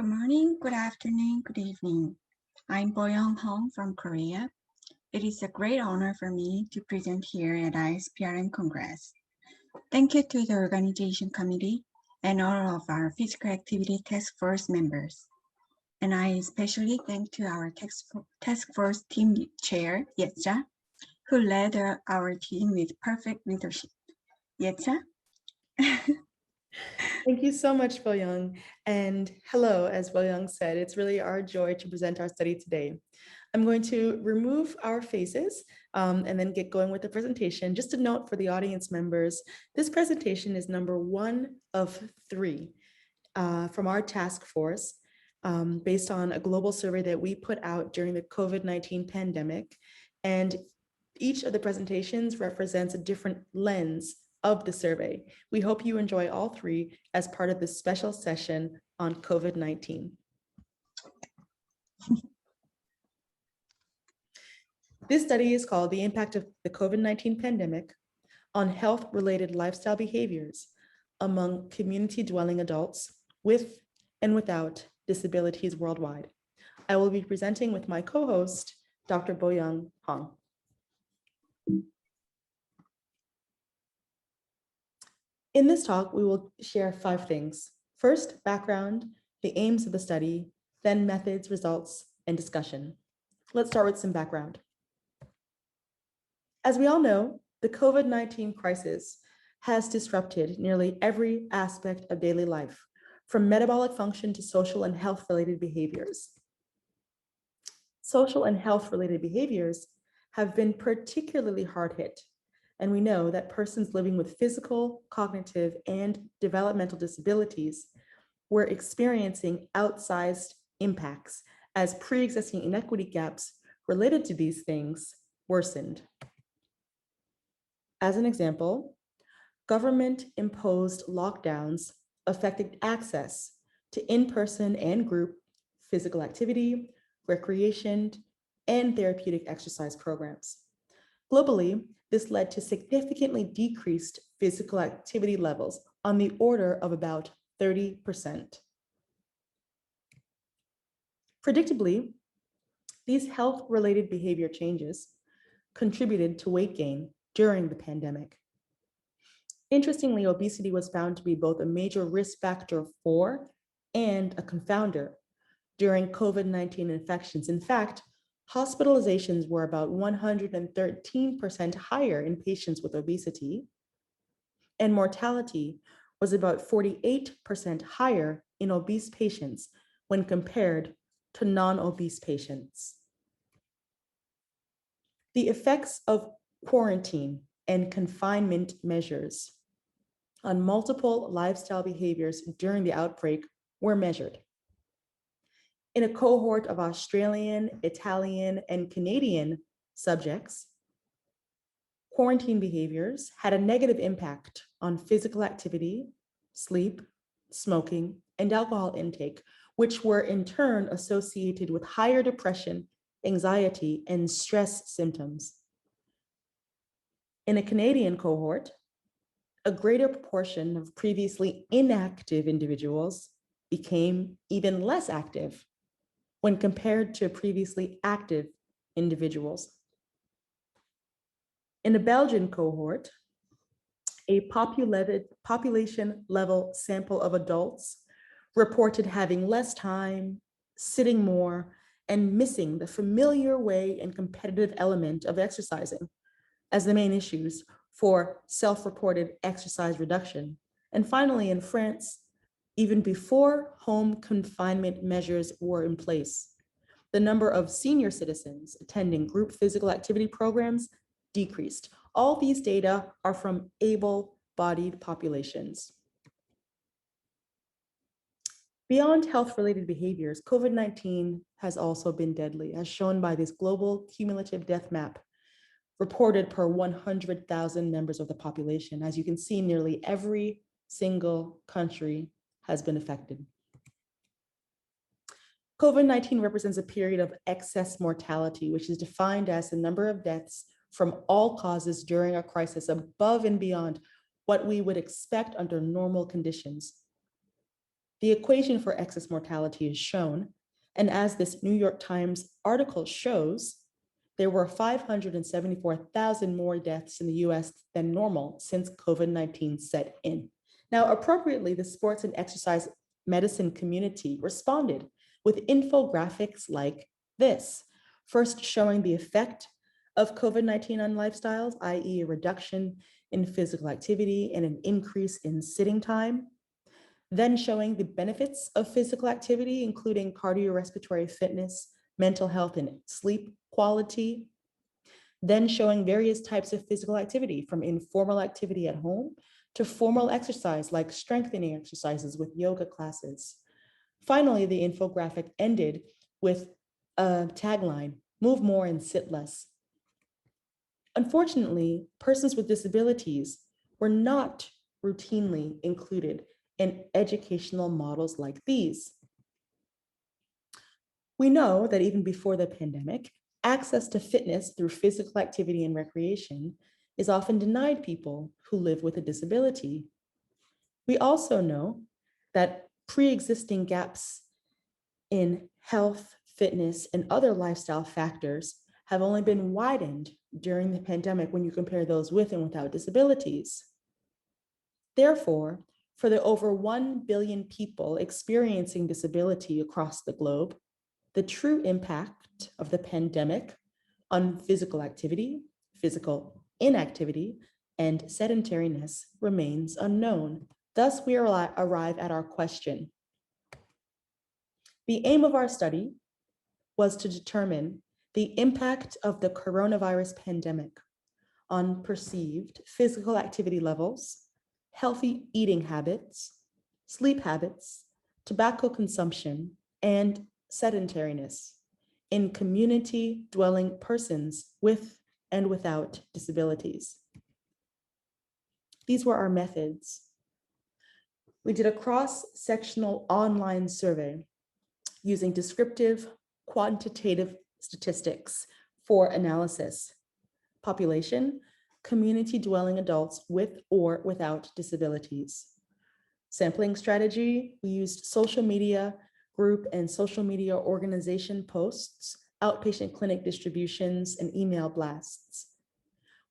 Good morning, good afternoon, good evening. I'm Boyoung Hong from Korea. It is a great honor for me to present here at ISPRM Congress. Thank you to the organization committee and all of our physical activity task force members. And I especially thank to our task force team chair, Yetja, who led our team with perfect leadership. Yetja? Thank you so much, Boyoung. And hello, as Boyoung said, it's really our joy to present our study today. I'm going to remove our faces and then get going with the presentation. Just a note for the audience members, this presentation is number 1 of 3 from our task force based on a global survey that we put out during the COVID-19 pandemic. And each of the presentations represents a different lens of the survey. We hope you enjoy all 3 as part of this special session on COVID-19. This study is called The Impact of the COVID-19 Pandemic on Health-Related Lifestyle Behaviors Among Community-Dwelling Adults with and Without Disabilities Worldwide. I will be presenting with my co-host, Dr. Boyoung Hong. In this talk, we will share 5 things. First, background, the aims of the study, then methods, results, and discussion. Let's start with some background. As we all know, the COVID-19 crisis has disrupted nearly every aspect of daily life, from metabolic function to social and health-related behaviors. Social and health-related behaviors have been particularly hard hit, and we know that persons living with physical, cognitive, and developmental disabilities were experiencing outsized impacts as pre-existing inequity gaps related to these things worsened. As an example, government-imposed lockdowns affected access to in-person and group physical activity, recreation, and therapeutic exercise programs. Globally, this led to significantly decreased physical activity levels on the order of about 30%. Predictably, these health-related behavior changes contributed to weight gain during the pandemic. Interestingly, obesity was found to be both a major risk factor for and a confounder during COVID-19 infections. In fact, hospitalizations were about 113% higher in patients with obesity, and mortality was about 48% higher in obese patients when compared to non-obese patients. The effects of quarantine and confinement measures on multiple lifestyle behaviors during the outbreak were measured. In a cohort of Australian, Italian, and Canadian subjects, quarantine behaviors had a negative impact on physical activity, sleep, smoking, and alcohol intake, which were in turn associated with higher depression, anxiety, and stress symptoms. In a Canadian cohort, a greater proportion of previously inactive individuals became even less active when compared to previously active individuals. In a Belgian cohort, a population level sample of adults reported having less time, sitting more, and missing the familiar way and competitive element of exercising as the main issues for self-reported exercise reduction. And finally, in France, even before home confinement measures were in place, the number of senior citizens attending group physical activity programs decreased. All these data are from able-bodied populations. Beyond health-related behaviors, COVID-19 has also been deadly, as shown by this global cumulative death map reported per 100,000 members of the population. As you can see, nearly every single country has been affected. COVID-19 represents a period of excess mortality, which is defined as the number of deaths from all causes during a crisis above and beyond what we would expect under normal conditions. The equation for excess mortality is shown, and as this New York Times article shows, there were 574,000 more deaths in the US than normal since COVID-19 set in. Now, appropriately, the sports and exercise medicine community responded with infographics like this, first showing the effect of COVID-19 on lifestyles, i.e. a reduction in physical activity and an increase in sitting time, then showing the benefits of physical activity, including cardiorespiratory fitness, mental health, and sleep quality, then showing various types of physical activity, from informal activity at home to formal exercise like strengthening exercises with yoga classes. Finally, the infographic ended with a tagline, "Move more and sit less." Unfortunately, persons with disabilities were not routinely included in educational models like these. We know that even before the pandemic, access to fitness through physical activity and recreation is often denied people who live with a disability. We also know that pre-existing gaps in health, fitness, and other lifestyle factors have only been widened during the pandemic when you compare those with and without disabilities. Therefore, for the over 1 billion people experiencing disability across the globe, the true impact of the pandemic on physical activity, physical inactivity, and sedentariness remains unknown. Thus, we arrive at our question. The aim of our study was to determine the impact of the coronavirus pandemic on perceived physical activity levels, healthy eating habits, sleep habits, tobacco consumption, and sedentariness in community-dwelling persons with and without disabilities. These were our methods. We did a cross-sectional online survey using descriptive, quantitative statistics for analysis. Population, community-dwelling adults with or without disabilities. Sampling strategy, we used social media group and social media organization posts, outpatient clinic distributions, and email blasts.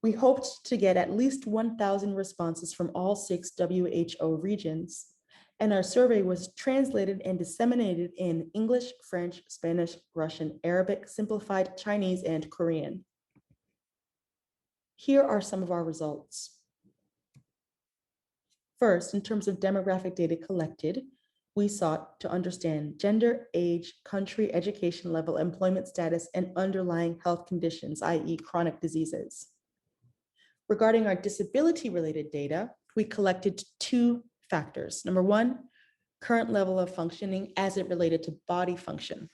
We hoped to get at least 1,000 responses from all 6 WHO regions, and our survey was translated and disseminated in English, French, Spanish, Russian, Arabic, simplified Chinese, and Korean. Here are some of our results. First, in terms of demographic data collected, we sought to understand gender, age, country, education level, employment status, and underlying health conditions, i.e. chronic diseases. Regarding our disability-related data, we collected 2 factors. Number 1, current level of functioning as it related to body function.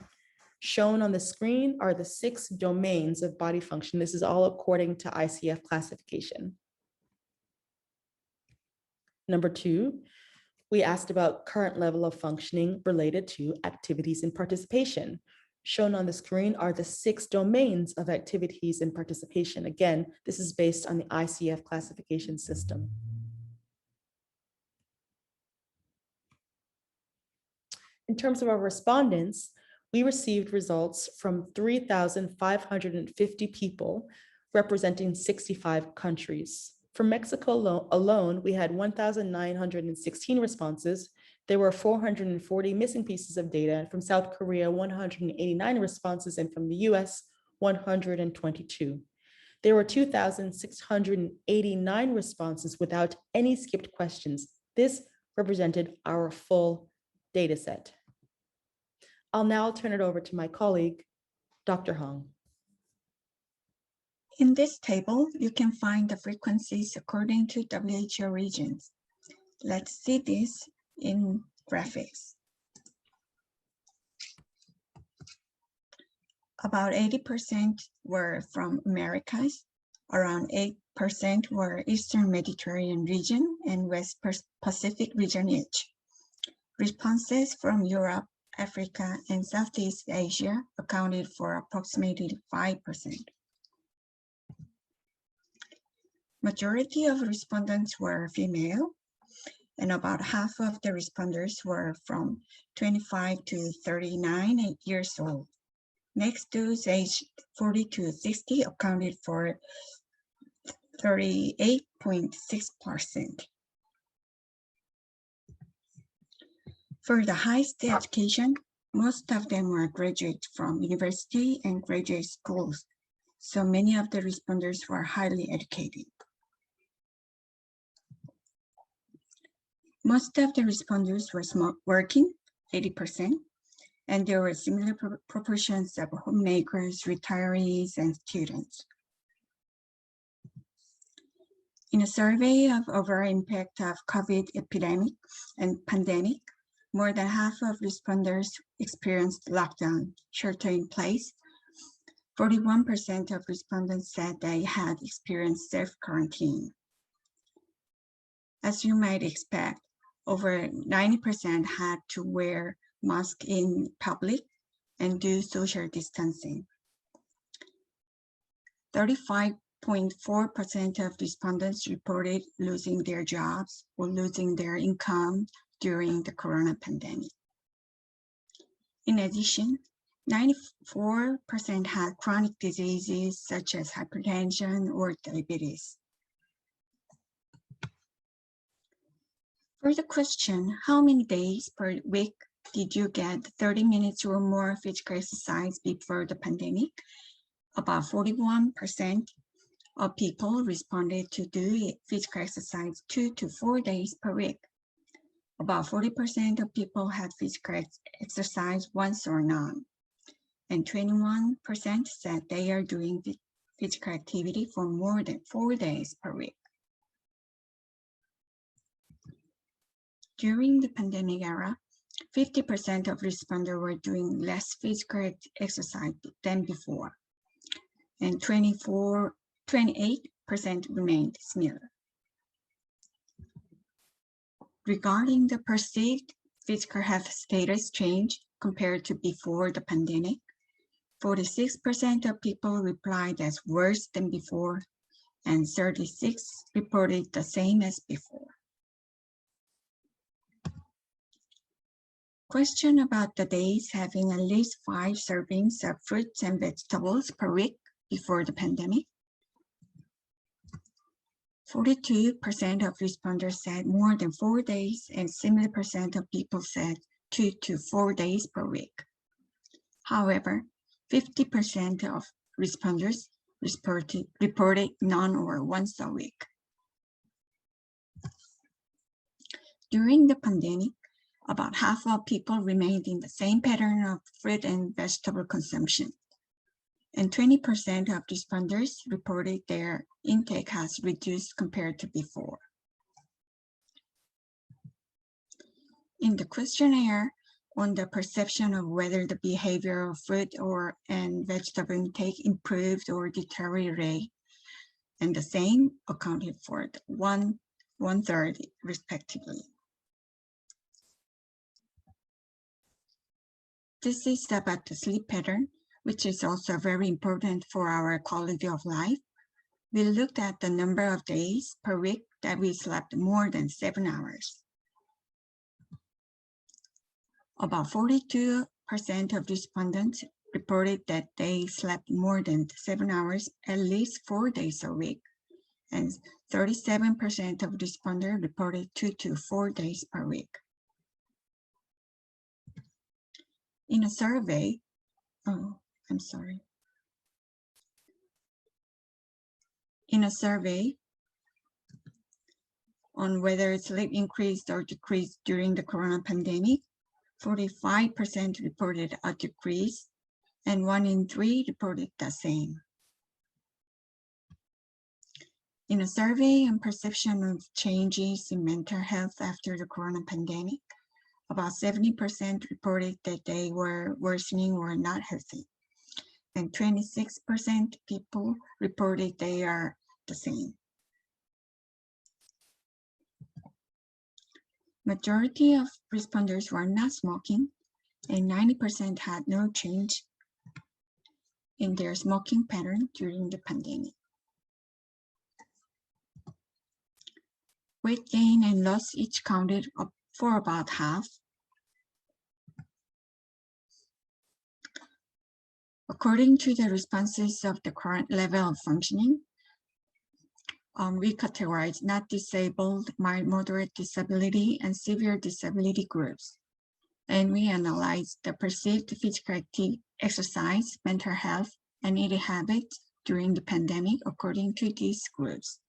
Shown on the screen are the 6 domains of body function. This is all according to ICF classification. Number 2, we asked about current level of functioning related to activities and participation. Shown on the screen are the 6 domains of activities and participation. Again, this is based on the ICF classification system. In terms of our respondents, we received results from 3,550 people representing 65 countries. For Mexico alone, we had 1,916 responses. There were 440 missing pieces of data. From South Korea, 189 responses, and from the US, 122. There were 2,689 responses without any skipped questions. This represented our full data set. I'll now turn it over to my colleague, Dr. Hong. In this table, you can find the frequencies according to WHO regions. Let's see this in graphics. About 80% were from Americas, around 8% were Eastern Mediterranean region and West Pacific region each. Responses from Europe, Africa, and Southeast Asia accounted for approximately 5%. Majority of respondents were female. and about half of the responders were from 25 to 39 years old. Next, those aged 40 to 60 accounted for 38.6%. For the highest education, most of them were graduates from university and graduate schools, so many of the responders were highly educated. Most of the responders were working, 80%, and there were similar proportions of homemakers, retirees, and students. In a survey of overall impact of COVID epidemic and pandemic, more than half of responders experienced lockdown, shelter in place. 41% of respondents said they had experienced self-quarantine. As you might expect, over 90% had to wear masks in public and do social distancing. 35.4% of respondents reported losing their jobs or losing their income during the corona pandemic. In addition, 94% had chronic diseases such as hypertension or diabetes. For the question, how many days per week did you get 30 minutes or more physical exercise before the pandemic? About 41% of people responded to do physical exercise 2 to 4 days per week. About 40% of people had physical exercise once or none, and 21% said they are doing physical activity for more than 4 days per week. During the pandemic era, 50% of responders were doing less physical exercise than before, and 28% remained similar. Regarding the perceived physical health status change compared to before the pandemic, 46% of people replied as worse than before, and 36% reported the same as before. Question about the days having at least 5 servings of fruits and vegetables per week before the pandemic. 42% of responders said more than 4 days, and similar percent of people said 2 to 4 days per week. However, 50% of responders reported none or once a week. During the pandemic, about half of people remained in the same pattern of fruit and vegetable consumption, and 20% of responders reported their intake has reduced compared to before. In the questionnaire on the perception of whether the behavior of fruit and vegetable intake improved or deteriorated, and the same accounted for one-third respectively. This is about the sleep pattern, which is also very important for our quality of life. We looked at the number of days per week that we slept more than 7 hours. About 42% of respondents reported that they slept more than 7 hours at least 4 days a week, and 37% of responders reported 2 to 4 days per week. In a survey, In a survey on whether sleep increased or decreased during the corona pandemic, 45% reported a decrease, and 1 in 3 reported the same. In a survey on perception of changes in mental health after the corona pandemic, about 70% reported that they were worsening or not healthy, and 26% people reported they are the same. Majority of responders were not smoking, and 90% had no change in their smoking pattern during the pandemic. Weight gain and loss each counted up for about half. According to the responses of the current level of functioning, we categorize not disabled, mild moderate disability, and severe disability groups. And we analyze the perceived physical exercise, mental health, and eating habits during the pandemic according to these groups.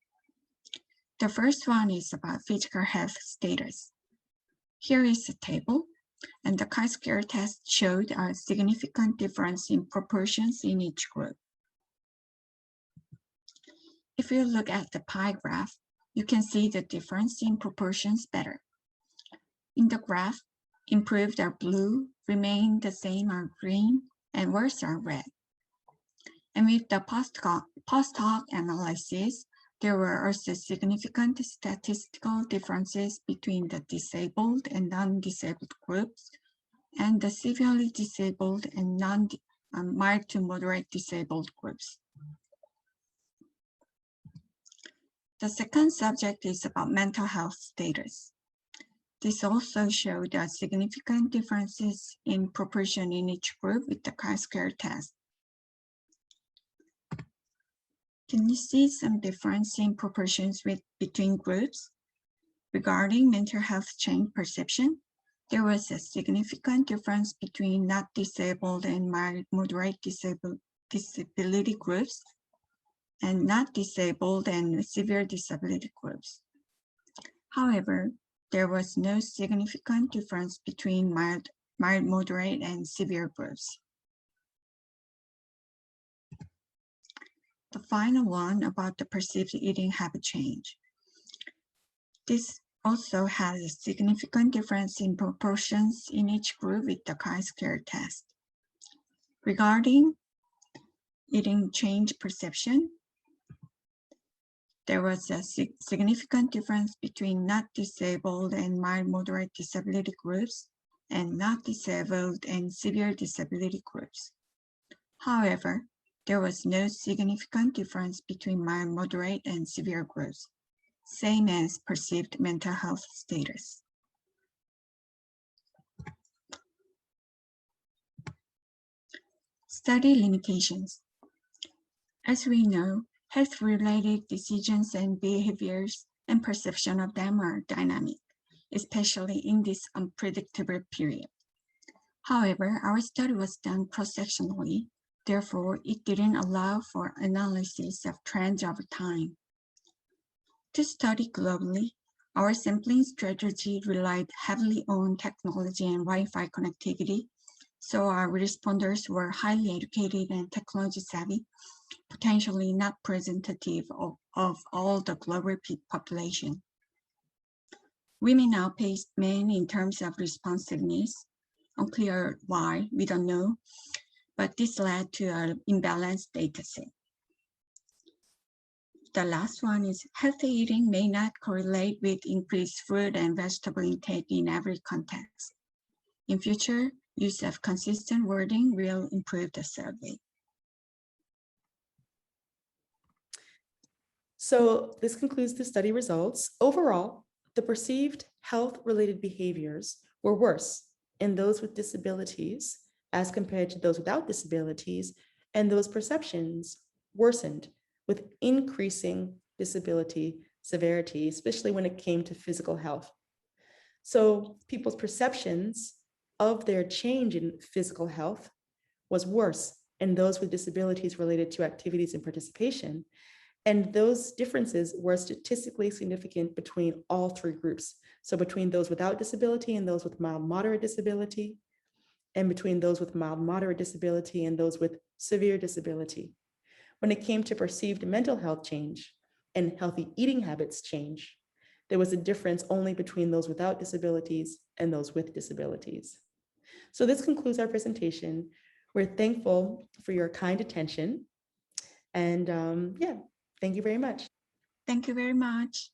The first one is about physical health status. Here is a table, and the chi-square test showed a significant difference in proportions in each group. If you look at the pie graph, you can see the difference in proportions better. In the graph, improved are blue, remain the same are green, and worse are red. And with the post-hoc analysis, there were also significant statistical differences between the disabled and non-disabled groups, and the severely disabled and mild to moderate disabled groups. The second subject is about mental health status. This also showed significant differences in proportion in each group with the chi-square test. Can you see some difference in proportions between groups? Regarding mental health change perception, there was a significant difference between not disabled and mild moderate disability groups, and not disabled and severe disability groups. However, there was no significant difference between mild, moderate, and severe groups. The final one about the perceived eating habit change. This also has a significant difference in proportions in each group with the chi-square test. Regarding eating change perception, there was a significant difference between not disabled and mild moderate disability groups and not disabled and severe disability groups. However, there was no significant difference between mild, moderate, and severe groups, same as perceived mental health status. Study limitations. As we know, health-related decisions and behaviors and perception of them are dynamic, especially in this unpredictable period. However, our study was done cross-sectionally, therefore it didn't allow for analysis of trends over time. To study globally, our sampling strategy relied heavily on technology and Wi-Fi connectivity, so our responders were highly educated and technology savvy, potentially not representative of all the global population. Women outpaced men in terms of responsiveness. Unclear why, we don't know, but this led to an imbalanced data set. The last one is healthy eating may not correlate with increased fruit and vegetable intake in every context. In future, use of consistent wording will improve the survey. So this concludes the study results. Overall, the perceived health-related behaviors were worse in those with disabilities as compared to those without disabilities, and those perceptions worsened with increasing disability severity, especially when it came to physical health. So people's perceptions of their change in physical health was worse in those with disabilities related to activities and participation. And those differences were statistically significant between all three groups. So between those without disability and those with mild moderate disability, and between those with mild moderate disability and those with severe disability. When it came to perceived mental health change and healthy eating habits change, there was a difference only between those without disabilities and those with disabilities. So this concludes our presentation. We're thankful for your kind attention. And yeah, thank you very much. Thank you very much.